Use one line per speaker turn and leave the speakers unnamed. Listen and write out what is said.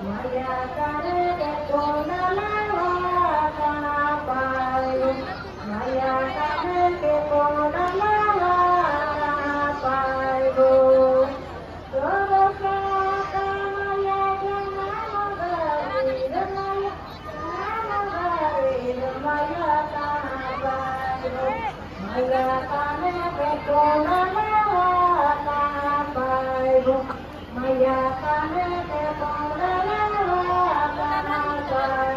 Maya kare ke kona lawa kana payo. Maya kare ke kona lawa kana payo. Soro kata maya jana magari maya jana magari maya kana payo. Maya kare ke kona lawa kana payo. Maya kare ke kona lawa kana payo.